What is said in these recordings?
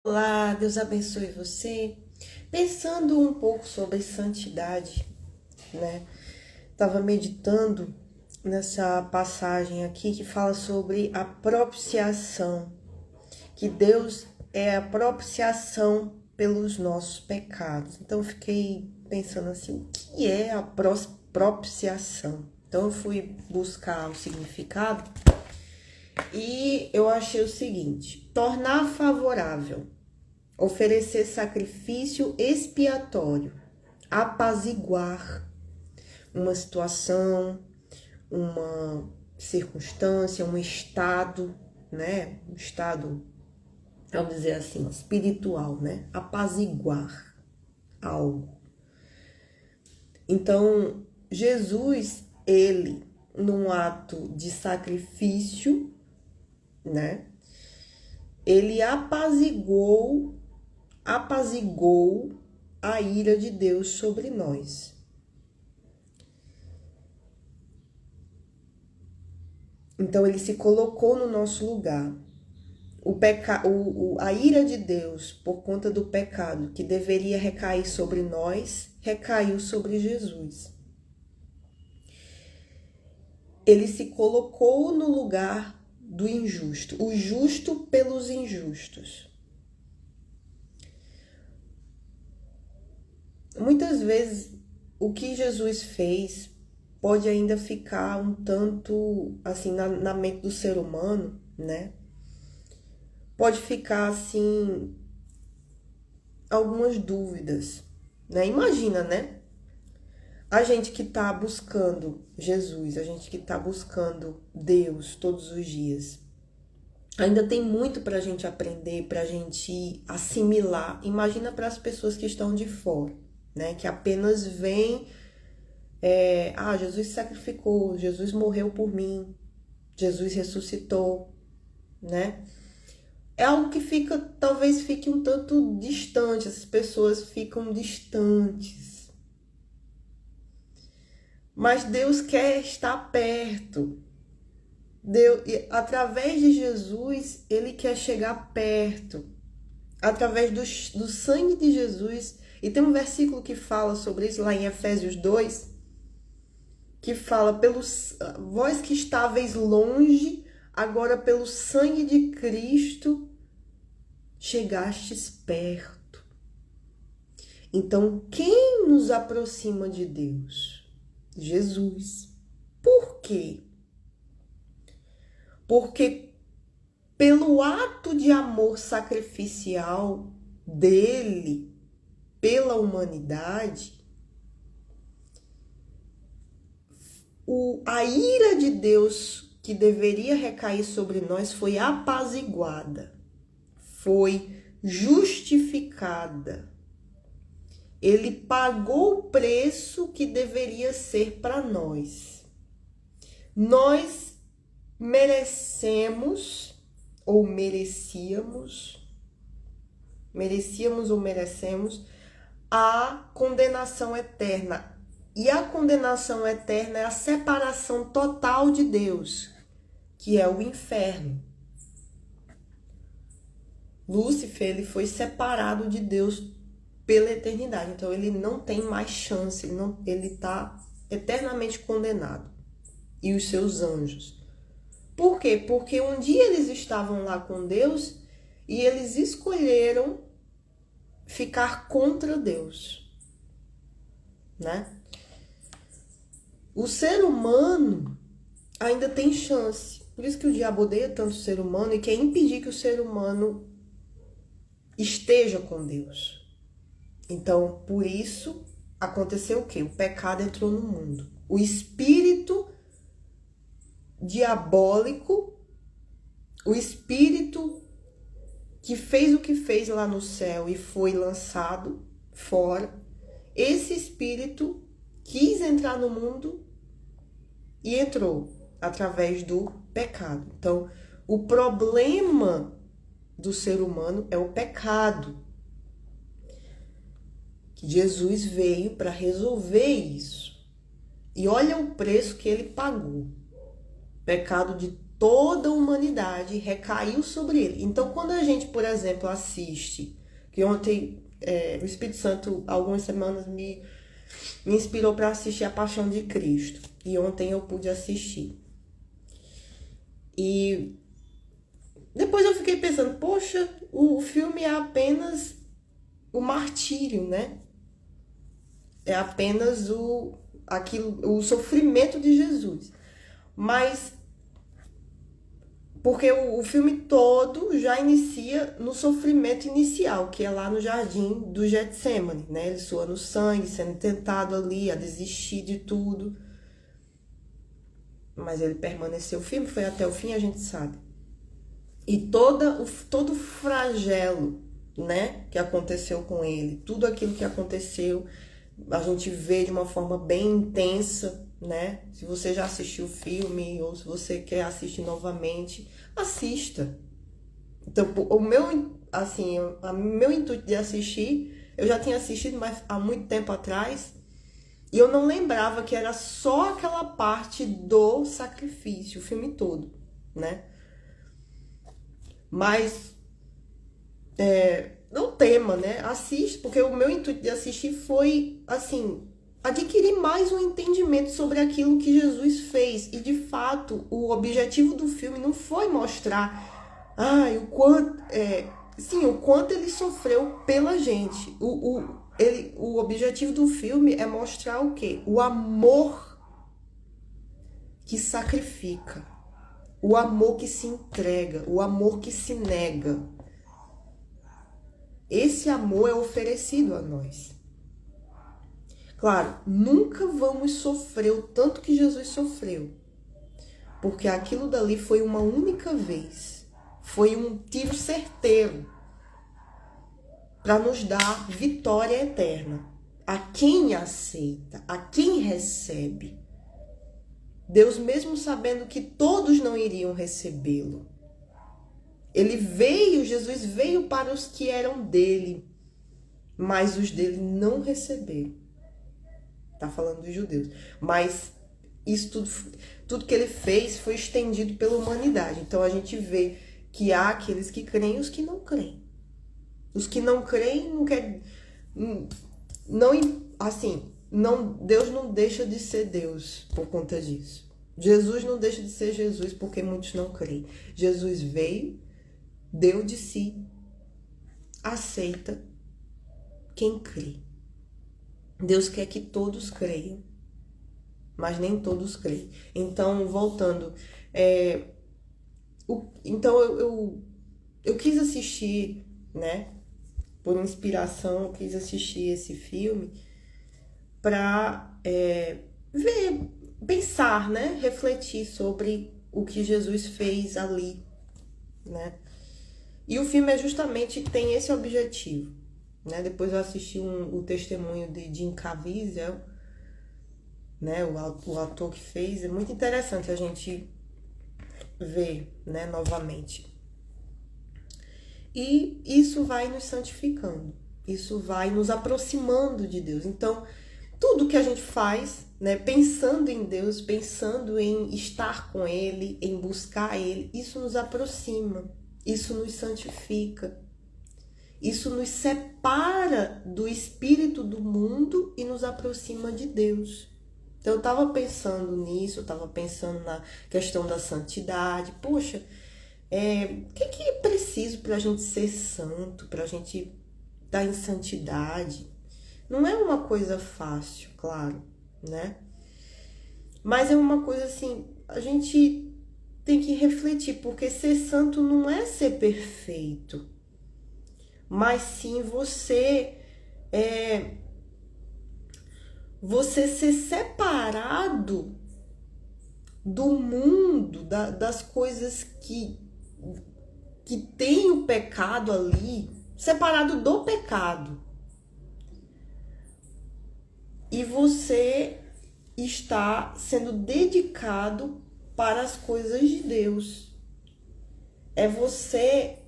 Olá, Deus abençoe você. Pensando um pouco sobre santidade, né? Estava meditando nessa passagem aqui que fala sobre a propiciação, que Deus é a propiciação pelos nossos pecados. Então eu fiquei pensando assim, o que é a propiciação? Então eu fui buscar o significado e eu achei o seguinte: tornar favorável, oferecer sacrifício expiatório, apaziguar uma situação, uma circunstância, um estado, né? Um estado, vamos dizer assim, espiritual, né? Apaziguar algo. Então, Jesus, ele, num ato de sacrifício, né? Ele apaziguou a ira de Deus sobre nós. Então ele se colocou no nosso lugar. A ira de Deus por conta do pecado que deveria recair sobre nós, recaiu sobre Jesus. Ele se colocou no lugar do injusto, o justo pelos injustos. Muitas vezes o que Jesus fez pode ainda ficar um tanto assim na mente do ser humano, né? Pode ficar assim algumas dúvidas, né? Imagina, né? A gente que tá buscando Jesus, a gente que tá buscando Deus todos os dias, ainda tem muito pra gente aprender, pra gente assimilar. Imagina para as pessoas que estão de fora, né? Que apenas veem, Jesus se sacrificou, Jesus morreu por mim, Jesus ressuscitou, né? É algo que talvez fique um tanto distante, essas pessoas ficam distantes. Mas Deus quer estar perto. Deus, através de Jesus, Ele quer chegar perto. Através do sangue de Jesus. E tem um versículo que fala sobre isso lá em Efésios 2, que fala, vós que estáveis longe, agora pelo sangue de Cristo, chegastes perto. Então, quem nos aproxima de Deus? Jesus. Por quê? Porque pelo ato de amor sacrificial dele pela humanidade, a ira de Deus que deveria recair sobre nós foi apaziguada, foi justificada. Ele pagou o preço que deveria ser para nós. Nós merecemos ou merecemos ou merecemos a condenação eterna. E a condenação eterna é a separação total de Deus, que é o inferno. Lúcifer, ele foi separado de Deus pela eternidade. Então ele não tem mais chance, ele está eternamente condenado. E os seus anjos. Por quê? Porque um dia eles estavam lá com Deus e eles escolheram ficar contra Deus, né? O ser humano ainda tem chance. Por isso que o diabo odeia tanto o ser humano e quer impedir que o ser humano esteja com Deus. Então, por isso, aconteceu o quê? O pecado entrou no mundo. O espírito diabólico, o espírito que fez o que fez lá no céu e foi lançado fora, esse espírito quis entrar no mundo e entrou através do pecado. Então, o problema do ser humano é o pecado. Que Jesus veio para resolver isso. E olha o preço que ele pagou. Pecado de toda a humanidade recaiu sobre ele. Então, quando a gente, por exemplo, assiste, que ontem o Espírito Santo, algumas semanas, me inspirou para assistir A Paixão de Cristo. E ontem eu pude assistir. E depois eu fiquei pensando, poxa, o filme é apenas o martírio, né? É apenas o sofrimento de Jesus. Mas, porque o filme todo já inicia no sofrimento inicial, que é lá no jardim do Getsemane, né? Ele suando sangue, sendo tentado ali a desistir de tudo. Mas ele permaneceu firme, foi até o fim, a gente sabe. E todo o flagelo, né, que aconteceu com ele, tudo aquilo que aconteceu, a gente vê de uma forma bem intensa, né? Se você já assistiu o filme ou se você quer assistir novamente, assista. Então, o meu intuito de assistir, eu já tinha assistido, mas há muito tempo atrás, e eu não lembrava que era só aquela parte do sacrifício, o filme todo, né? Mas não tema, né? Assiste, porque o meu intuito de assistir foi, assim, adquirir mais um entendimento sobre aquilo que Jesus fez. E, de fato, o objetivo do filme não foi mostrar o quanto ele sofreu pela gente. O objetivo do filme é mostrar o quê? O amor que sacrifica, o amor que se entrega, o amor que se nega. Esse amor é oferecido a nós. Claro, nunca vamos sofrer o tanto que Jesus sofreu, porque aquilo dali foi uma única vez, foi um tiro certeiro para nos dar vitória eterna. A quem aceita, a quem recebe. Deus, mesmo sabendo que todos não iriam recebê-lo, Jesus veio para os que eram dele, mas os dele não receberam. Está falando dos judeus. Mas isso tudo que ele fez foi estendido pela humanidade. Então a gente vê que há aqueles que creem e os que não creem. Os que não creem não quer, Deus não deixa de ser Deus por conta disso. Jesus não deixa de ser Jesus porque muitos não creem. Jesus veio, deu de si, aceita quem crê. Deus quer que todos creiam, mas nem todos creem. Então, voltando, eu quis assistir, né? Por inspiração, eu quis assistir esse filme para ver, pensar, né? Refletir sobre o que Jesus fez ali, né? E o filme tem esse objetivo, né? Depois eu assisti o testemunho de Jim Caviezel, né? O ator que fez. É muito interessante a gente ver, né? Novamente. E isso vai nos santificando, isso vai nos aproximando de Deus. Então, tudo que a gente faz, né, pensando em Deus, pensando em estar com Ele, em buscar Ele, isso nos aproxima, isso nos santifica, isso nos separa do espírito do mundo e nos aproxima de Deus. Então, eu estava pensando nisso, eu estava pensando na questão da santidade. Poxa, o que é preciso para a gente ser santo, para a gente estar em santidade? Não é uma coisa fácil, claro, né? Mas é uma coisa assim, a gente tem que refletir, porque ser santo não é ser perfeito, mas sim você ser separado do mundo, das coisas que tem o pecado ali, separado do pecado. E você está sendo dedicado para as coisas de Deus. É você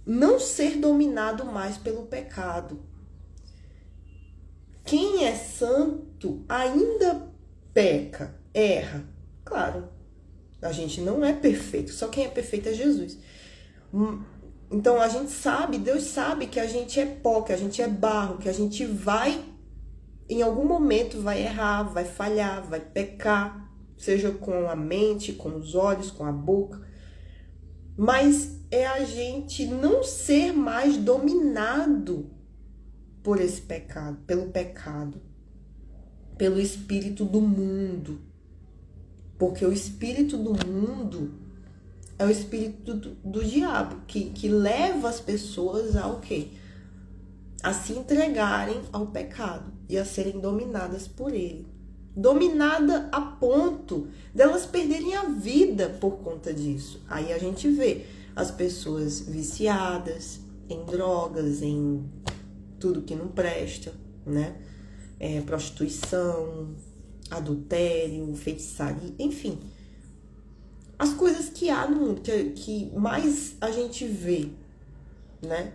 não ser dominado mais pelo pecado. Quem é santo ainda peca, erra, claro. A gente não é perfeito, só quem é perfeito é Jesus. Então a gente sabe, Deus sabe que a gente é pó, que a gente é barro, que a gente vai, em algum momento, vai errar, vai falhar, vai pecar, seja com a mente, com os olhos, com a boca. Mas é a gente não ser mais dominado por esse pecado, pelo espírito do mundo. Porque o espírito do mundo é o espírito do diabo, que leva as pessoas ao quê? A se entregarem ao pecado e a serem dominadas por ele. Dominada a ponto delas perderem a vida por conta disso. Aí a gente vê as pessoas viciadas em drogas, em tudo que não presta, né? Prostituição, adultério, feitiçaria, enfim. As coisas que há no mundo, que mais a gente vê, né?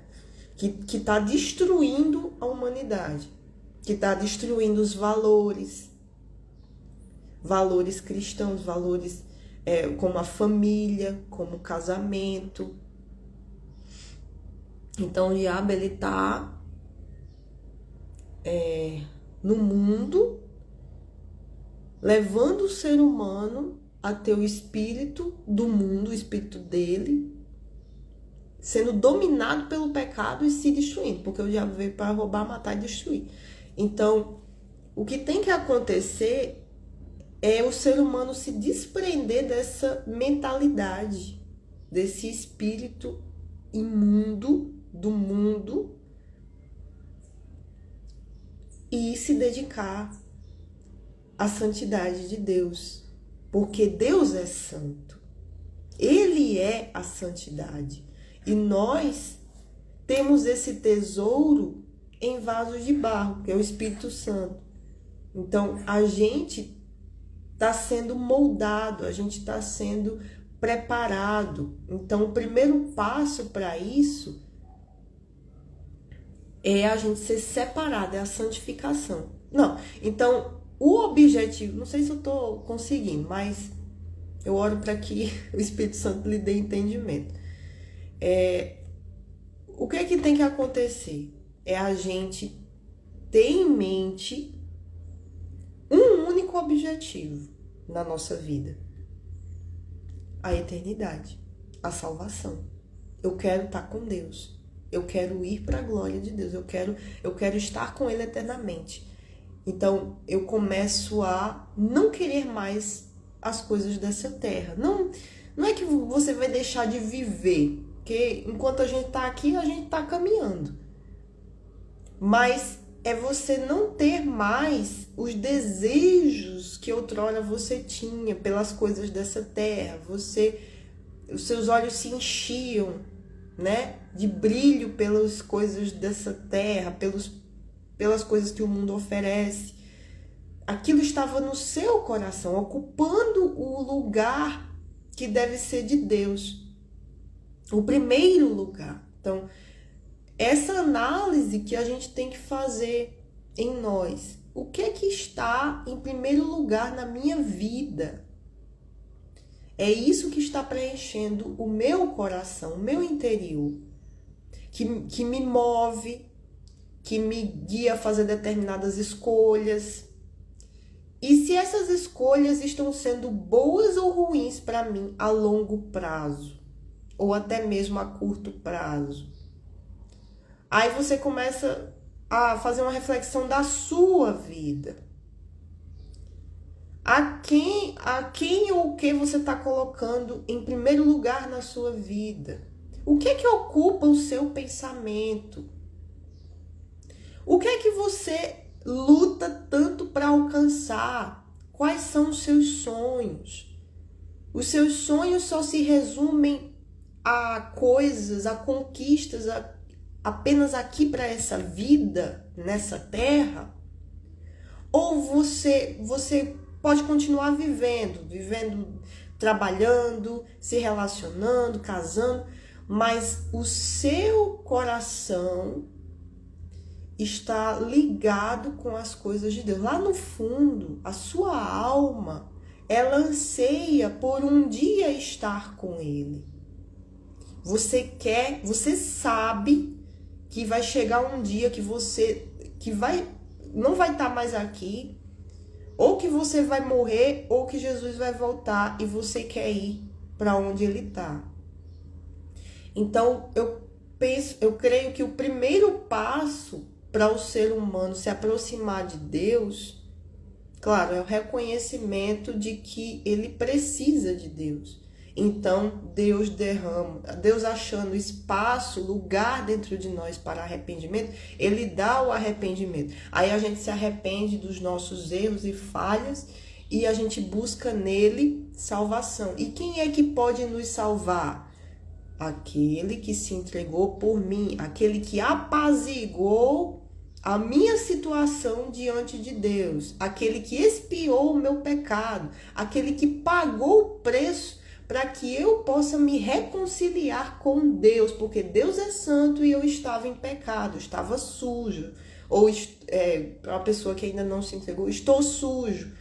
Que tá destruindo a humanidade, que tá destruindo os valores cristãos, valores como a família, como o casamento. Então o diabo, ele tá no mundo, levando o ser humano a ter o espírito do mundo, o espírito dele, sendo dominado pelo pecado e se destruindo, porque o diabo veio para roubar, matar e destruir. Então, o que tem que acontecer é o ser humano se desprender dessa mentalidade, desse espírito imundo do mundo e se dedicar à santidade de Deus, porque Deus é santo. Ele é a santidade. E nós temos esse tesouro em vasos de barro, que é o Espírito Santo. Então, a gente está sendo moldado, a gente está sendo preparado. Então, o primeiro passo para isso é a gente ser separado, é a santificação. Não, então, o objetivo, não sei se eu estou conseguindo, mas eu oro para que o Espírito Santo lhe dê entendimento. O que é que tem que acontecer? É a gente ter em mente um único objetivo na nossa vida: a eternidade, a salvação. Eu quero estar com Deus, eu quero ir para a glória de Deus, eu quero estar com Ele eternamente. Então eu começo a não querer mais as coisas dessa terra. Não é que você vai deixar de viver, porque enquanto a gente está aqui, a gente está caminhando. Mas é você não ter mais os desejos que outrora você tinha pelas coisas dessa terra. Os seus olhos se enchiam, né, de brilho pelas coisas dessa terra, pelas coisas que o mundo oferece. Aquilo estava no seu coração, ocupando o lugar que deve ser de Deus, o primeiro lugar. Então, essa análise que a gente tem que fazer em nós. O que é que está em primeiro lugar na minha vida? É isso que está preenchendo o meu coração, o meu interior, que me move, que me guia a fazer determinadas escolhas. E se essas escolhas estão sendo boas ou ruins para mim a longo prazo, ou até mesmo a curto prazo. Aí você começa a fazer uma reflexão da sua vida. A quem ou o que você está colocando em primeiro lugar na sua vida? O que é que ocupa o seu pensamento? O que é que você luta tanto para alcançar? Quais são os seus sonhos? Os seus sonhos só se resumem a coisas, a conquistas, apenas aqui para essa vida, nessa terra? Ou você pode continuar vivendo, trabalhando, se relacionando, casando, mas o seu coração está ligado com as coisas de Deus. Lá no fundo, a sua alma, ela anseia por um dia estar com Ele. Você sabe que vai chegar um dia que não vai estar mais aqui, ou que você vai morrer, ou que Jesus vai voltar e você quer ir para onde Ele está. Então, eu creio que o primeiro passo para o ser humano se aproximar de Deus, claro, é o reconhecimento de que ele precisa de Deus. Então, Deus achando espaço, lugar dentro de nós para arrependimento, Ele dá o arrependimento. Aí a gente se arrepende dos nossos erros e falhas e a gente busca nele salvação. E quem é que pode nos salvar? Aquele que se entregou por mim, aquele que apaziguou a minha situação diante de Deus, aquele que expiou o meu pecado, aquele que pagou o preço para que eu possa me reconciliar com Deus, porque Deus é santo e eu estava em pecado, estava sujo. Ou para a pessoa que ainda não se entregou, estou sujo,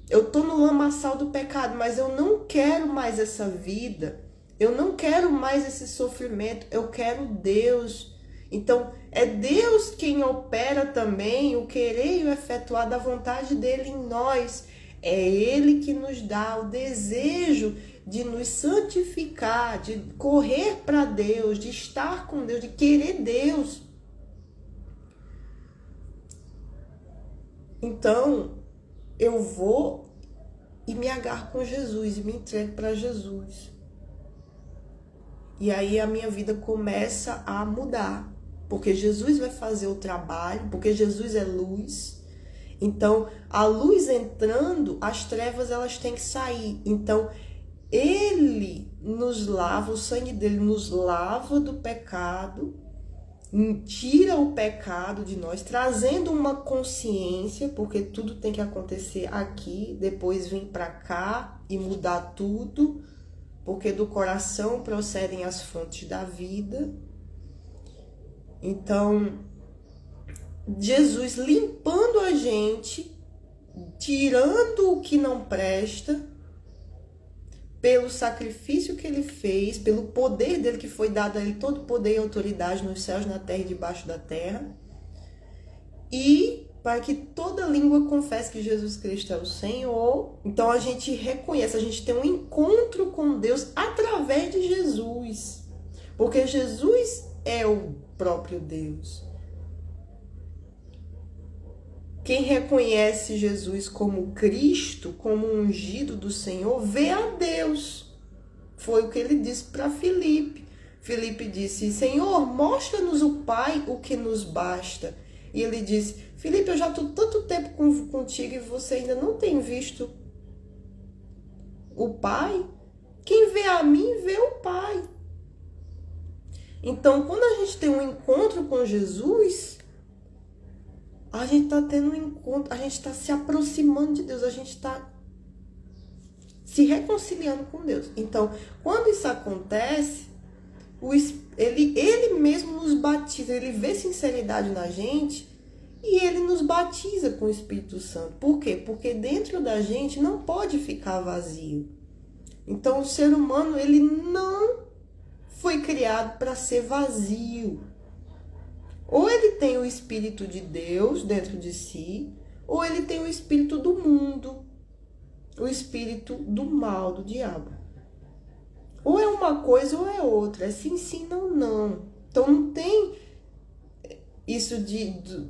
eu estou no lamaçal do pecado, mas eu não quero mais essa vida, eu não quero mais esse sofrimento, eu quero Deus. Então, é Deus quem opera também o querer e o efetuar da vontade dele em nós. É Ele que nos dá o desejo de nos santificar, de correr para Deus, de estar com Deus, de querer Deus. Então, eu vou e me agarro com Jesus e me entrego para Jesus. E aí a minha vida começa a mudar, porque Jesus vai fazer o trabalho, porque Jesus é luz. Então, a luz entrando, as trevas elas têm que sair. Então, Ele nos lava, o sangue dele nos lava do pecado, tira o pecado de nós, trazendo uma consciência, porque tudo tem que acontecer aqui, depois vir para cá e mudar tudo, porque do coração procedem as fontes da vida. Então, Jesus limpando a gente, tirando o que não presta, pelo sacrifício que ele fez, pelo poder dele que foi dado a ele, todo poder e autoridade nos céus, na terra e debaixo da terra, e para que toda língua confesse que Jesus Cristo é o Senhor. Então a gente reconhece, a gente tem um encontro com Deus através de Jesus, porque Jesus é o próprio Deus. Quem reconhece Jesus como Cristo, como ungido do Senhor, vê a Deus. Foi o que ele disse para Filipe. Filipe disse: Senhor, mostra-nos o Pai, o que nos basta. E ele disse: Filipe, eu já estou tanto tempo contigo e você ainda não tem visto o Pai? Quem vê a mim, vê o Pai. Então, quando a gente tem um encontro com Jesus, a gente está tendo um encontro, a gente está se aproximando de Deus, a gente está se reconciliando com Deus. Então, quando isso acontece, ele mesmo nos batiza, ele vê sinceridade na gente e ele nos batiza com o Espírito Santo. Por quê? Porque dentro da gente não pode ficar vazio. Então, o ser humano, ele não foi criado para ser vazio. Ou ele tem o Espírito de Deus dentro de si, ou ele tem o Espírito do mundo, o Espírito do mal, do diabo. Ou é uma coisa ou é outra, é sim, sim, não, não. Então não tem isso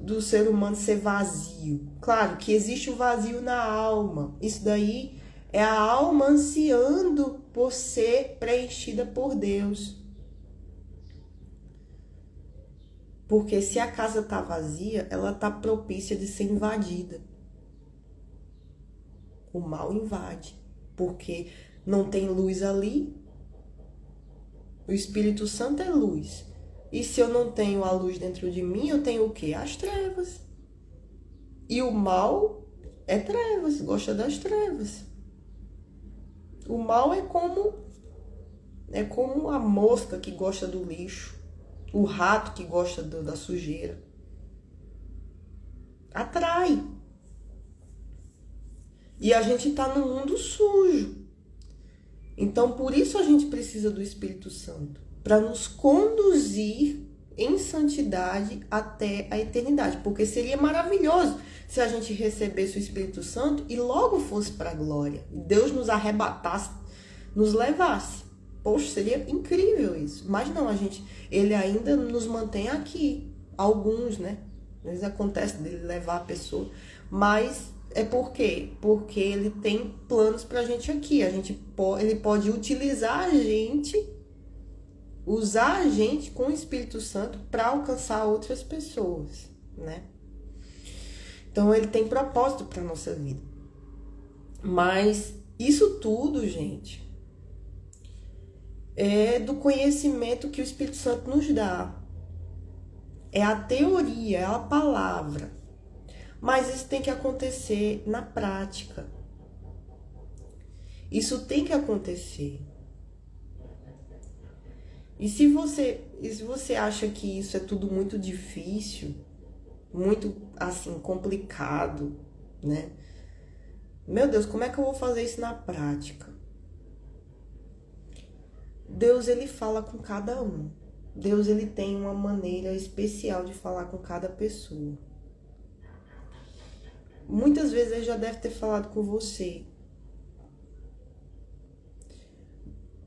do ser humano ser vazio. Claro que existe o vazio na alma, isso daí é a alma ansiando por ser preenchida por Deus. Porque se a casa está vazia, ela está propícia de ser invadida. O mal invade, porque não tem luz ali. O Espírito Santo é luz. E se eu não tenho a luz dentro de mim, eu tenho o quê? As trevas. E o mal é trevas, gosta das trevas. O mal é como a mosca que gosta do lixo. O rato que gosta da sujeira. Atrai. E a gente está num mundo sujo. Então, por isso a gente precisa do Espírito Santo, para nos conduzir em santidade até a eternidade. Porque seria maravilhoso se a gente recebesse o Espírito Santo e logo fosse para a glória. Deus nos arrebatasse, nos levasse. Poxa, seria incrível isso. Mas não, ele ainda nos mantém aqui. Alguns, né? Às vezes acontece dele levar a pessoa. Mas é por quê? Porque ele tem planos pra gente aqui. Ele pode utilizar a gente, usar a gente com o Espírito Santo para alcançar outras pessoas, né? Então ele tem propósito para nossa vida. Mas isso tudo, gente, é do conhecimento que o Espírito Santo nos dá. É a teoria, é a palavra. Mas isso tem que acontecer na prática. Isso tem que acontecer. E se você acha que isso é tudo muito difícil, muito assim complicado, né? Meu Deus, como é que eu vou fazer isso na prática? Deus, ele fala com cada um. Deus, ele tem uma maneira especial de falar com cada pessoa. Muitas vezes ele já deve ter falado com você.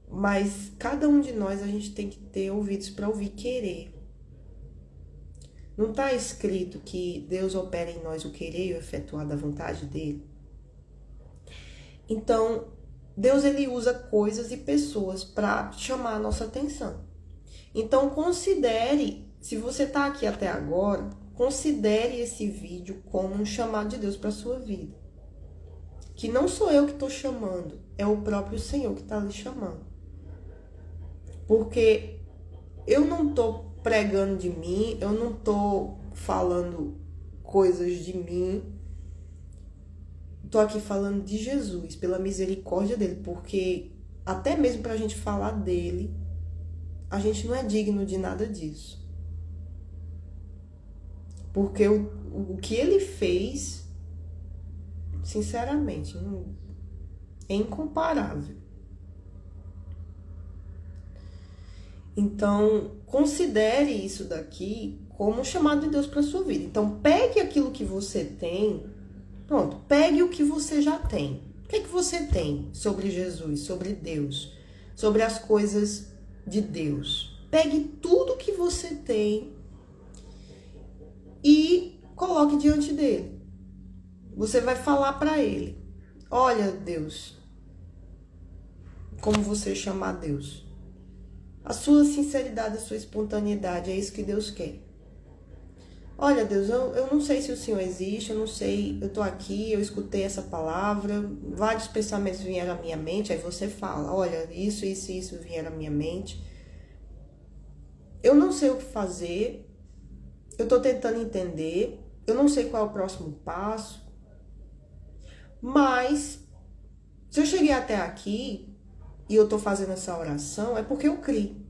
Mas cada um de nós, a gente tem que ter ouvidos para ouvir, querer. Não está escrito que Deus opera em nós o querer e o efetuar da vontade dele? Então, Deus, ele usa coisas e pessoas para chamar a nossa atenção. Então, considere, se você está aqui até agora, considere esse vídeo como um chamado de Deus para a sua vida. Que não sou eu que estou chamando, é o próprio Senhor que está lhe chamando. Porque eu não estou pregando de mim, eu não estou falando coisas de mim. Estou aqui falando de Jesus, pela misericórdia dele. Porque até mesmo para a gente falar dele, a gente não é digno de nada disso. Porque o que ele fez, sinceramente, é incomparável. Então, considere isso daqui como um chamado de Deus para a sua vida. Então, pegue aquilo que você tem, pronto, pegue o que você já tem. O que é que você tem sobre Jesus, sobre Deus, sobre as coisas de Deus? Pegue tudo que você tem e coloque diante dele. Você vai falar para ele: olha, Deus, como você chamar Deus. A sua sinceridade, a sua espontaneidade, é isso que Deus quer. Olha, Deus, eu não sei se o Senhor existe, eu não sei, eu tô aqui, eu escutei essa palavra, vários pensamentos vieram à minha mente, aí você fala: olha, isso vieram à minha mente. Eu não sei o que fazer, eu tô tentando entender, eu não sei qual é o próximo passo, mas se eu cheguei até aqui e eu tô fazendo essa oração, é porque eu criei.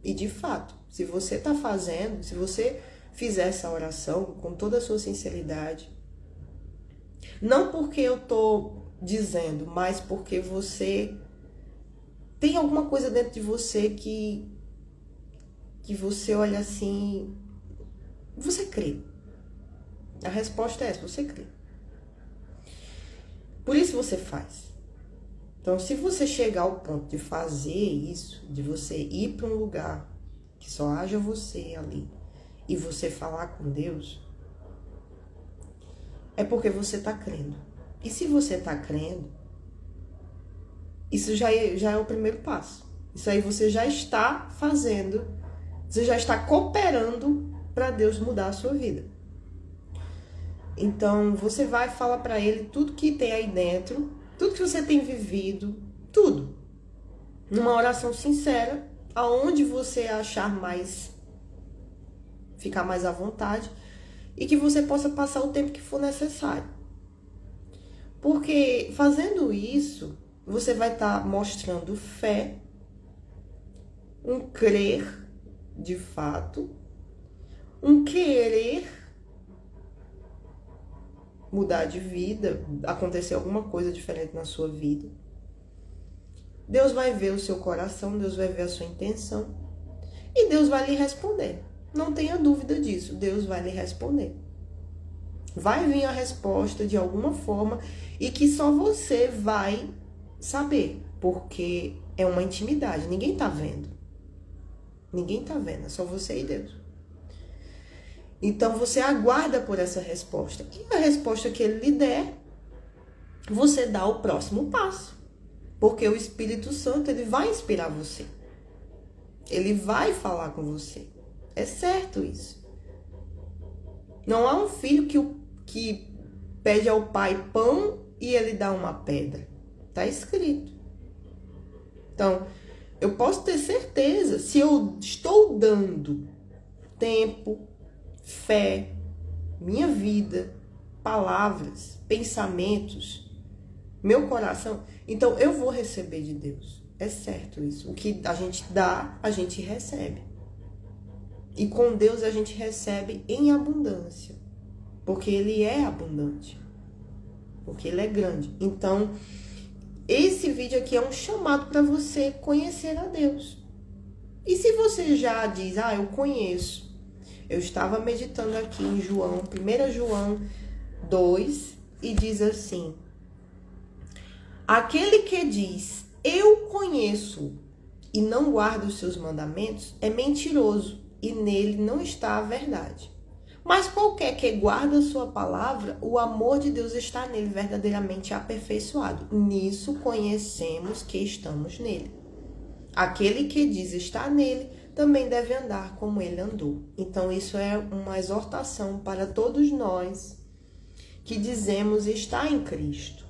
E de fato, se você tá fazendo, se você fizer essa oração com toda a sua sinceridade, não porque eu tô dizendo, mas porque você tem alguma coisa dentro de você que você olha assim, você crê. A resposta é essa: você crê. Por isso você faz. Então, se você chegar ao ponto de fazer isso, de você ir para um lugar que só haja você ali e você falar com Deus, é porque você está crendo. E se você está crendo, isso já é o primeiro passo. Isso aí você já está fazendo, você já está cooperando para Deus mudar a sua vida. Então, você vai falar para ele tudo que tem aí dentro, tudo que você tem vivido, tudo. Numa oração sincera, aonde você achar mais, ficar mais à vontade, e que você possa passar o tempo que for necessário. Porque fazendo isso, você vai estar mostrando fé, um crer de fato, um querer mudar de vida, acontecer alguma coisa diferente na sua vida. Deus vai ver o seu coração, Deus vai ver a sua intenção e Deus vai lhe responder. Não tenha dúvida disso, Deus vai lhe responder. Vai vir a resposta de alguma forma e que só você vai saber, porque é uma intimidade, ninguém tá vendo. Ninguém tá vendo, é só você e Deus. Então você aguarda por essa resposta. E a resposta que ele lhe der, você dá o próximo passo. Porque o Espírito Santo, ele vai inspirar você. Ele vai falar com você. É certo isso. Não há um filho que pede ao pai pão e ele dá uma pedra. Está escrito. Então, eu posso ter certeza, se eu estou dando tempo, fé, minha vida, palavras, pensamentos, meu coração, então eu vou receber de Deus. É certo isso. O que a gente dá, a gente recebe. E com Deus a gente recebe em abundância. Porque Ele é abundante. Porque Ele é grande. Então, esse vídeo aqui é um chamado para você conhecer a Deus. E se você já diz, eu conheço. Eu estava meditando aqui em João, 1 João 2, e diz assim: aquele que diz, eu conheço, e não guarda os seus mandamentos, é mentiroso, e nele não está a verdade. Mas qualquer que guarda a sua palavra, o amor de Deus está nele verdadeiramente aperfeiçoado. Nisso conhecemos que estamos nele. Aquele que diz estar nele, também deve andar como ele andou. Então isso é uma exortação para todos nós que dizemos estar em Cristo.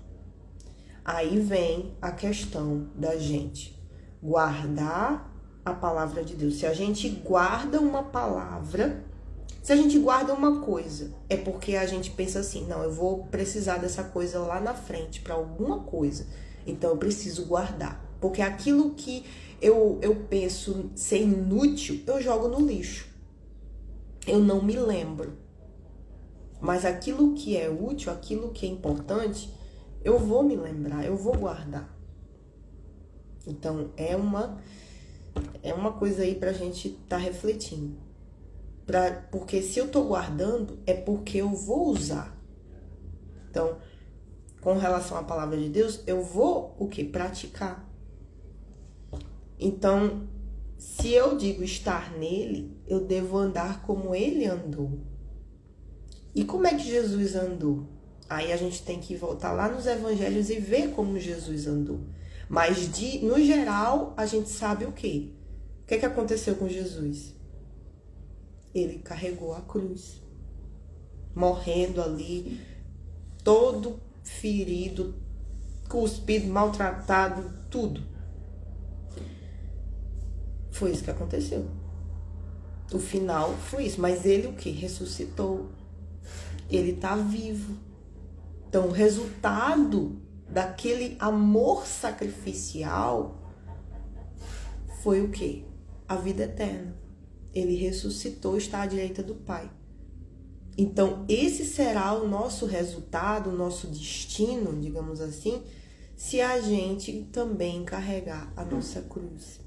Aí vem a questão da gente guardar a palavra de Deus. Se a gente guarda uma palavra, se a gente guarda uma coisa, é porque a gente pensa assim, não, eu vou precisar dessa coisa lá na frente para alguma coisa, então eu preciso guardar. Porque aquilo que eu penso ser inútil, eu jogo no lixo. Eu não me lembro. Mas aquilo que é útil, aquilo que é importante, eu vou me lembrar, eu vou guardar. Então, é uma coisa aí pra gente estar refletindo. Porque se eu tô guardando, é porque eu vou usar. Então, com relação à palavra de Deus, eu vou o quê? Praticar. Então, se eu digo estar nele, eu devo andar como ele andou. E como é que Jesus andou? Aí a gente tem que voltar lá nos evangelhos e ver como Jesus andou. Mas, no geral, a gente sabe o quê? O que aconteceu com Jesus? Ele carregou a cruz, morrendo ali, todo ferido, cuspido, maltratado, tudo. Foi isso que aconteceu. O final foi isso. Mas ele o quê? Ressuscitou. Ele está vivo. Então, o resultado daquele amor sacrificial foi o quê? A vida eterna. Ele ressuscitou, está à direita do Pai. Então, esse será o nosso resultado, o nosso destino, digamos assim, se a gente também carregar a nossa cruz.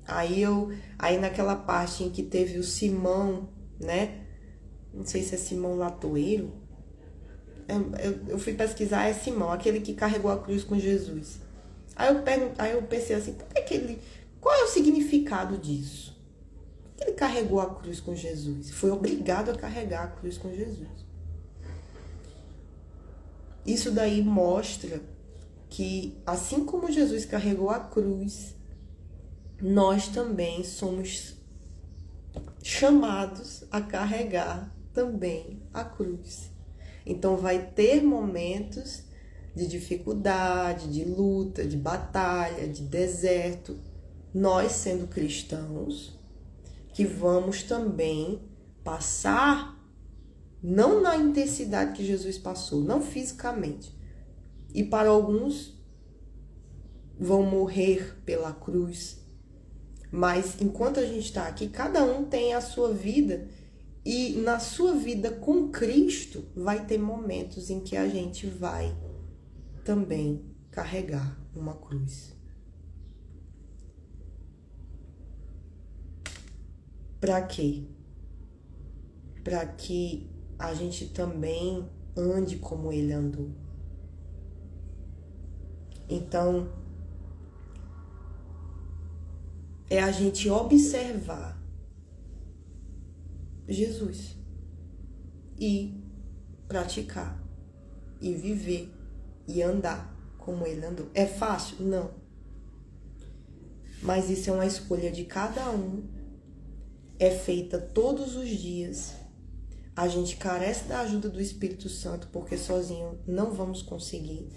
Aí naquela parte em que teve o Simão, né? Não sei se é Simão Latoeiro. Eu fui pesquisar, é Simão, aquele que carregou a cruz com Jesus. Aí eu pensei assim, qual é o significado disso? Por que ele carregou a cruz com Jesus? Foi obrigado a carregar a cruz com Jesus. Isso daí mostra que, assim como Jesus carregou a cruz, nós também somos chamados a carregar também a cruz. Então vai ter momentos de dificuldade, de luta, de batalha, de deserto. Nós, sendo cristãos, que vamos também passar, não na intensidade que Jesus passou, não fisicamente. E para alguns vão morrer pela cruz. Mas enquanto a gente está aqui, cada um tem a sua vida E na sua vida com Cristo, vai ter momentos em que a gente vai também carregar uma cruz. Para quê? Para que a gente também ande como ele andou. Então, é a gente observar Jesus e praticar e viver e andar como ele andou. É fácil? Não. Mas isso é uma escolha de cada um. É feita todos os dias. A gente carece da ajuda do Espírito Santo, porque sozinho não vamos conseguir.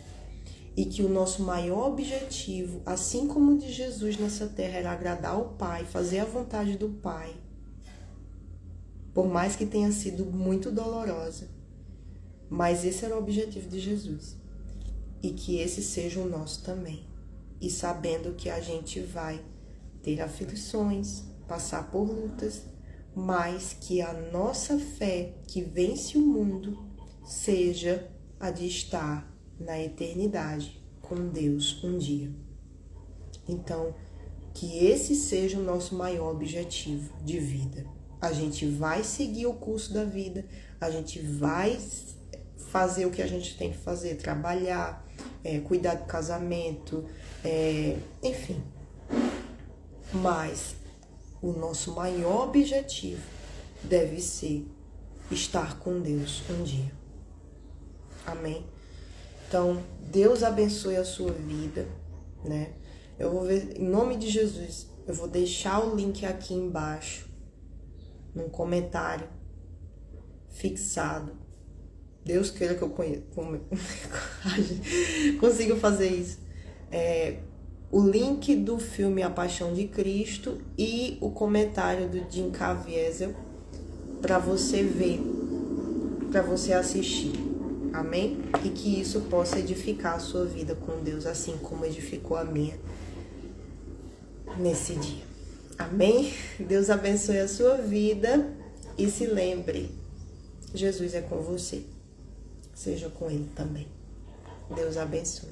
E que o nosso maior objetivo, assim como o de Jesus nessa terra, era agradar ao Pai, fazer a vontade do Pai. Por mais que tenha sido muito dolorosa. Mas esse era o objetivo de Jesus. E que esse seja o nosso também. E sabendo que a gente vai ter aflições, passar por lutas, mas que a nossa fé que vence o mundo seja a de estar na eternidade com Deus um dia. Então, que esse seja o nosso maior objetivo de vida. A gente vai seguir o curso da vida, a gente vai fazer o que a gente tem que fazer, trabalhar, cuidar do casamento, enfim. Mas o nosso maior objetivo deve ser estar com Deus um dia. Amém? Então, Deus abençoe a sua vida, né? Eu vou ver, em nome de Jesus, eu vou deixar o link aqui embaixo, num comentário fixado. Deus queira que eu consiga fazer isso. O link do filme A Paixão de Cristo e o comentário do Jim Caviezel para você ver, para você assistir. Amém? E que isso possa edificar a sua vida com Deus, assim como edificou a minha nesse dia. Amém? Deus abençoe a sua vida e se lembre, Jesus é com você. Seja com Ele também. Deus abençoe.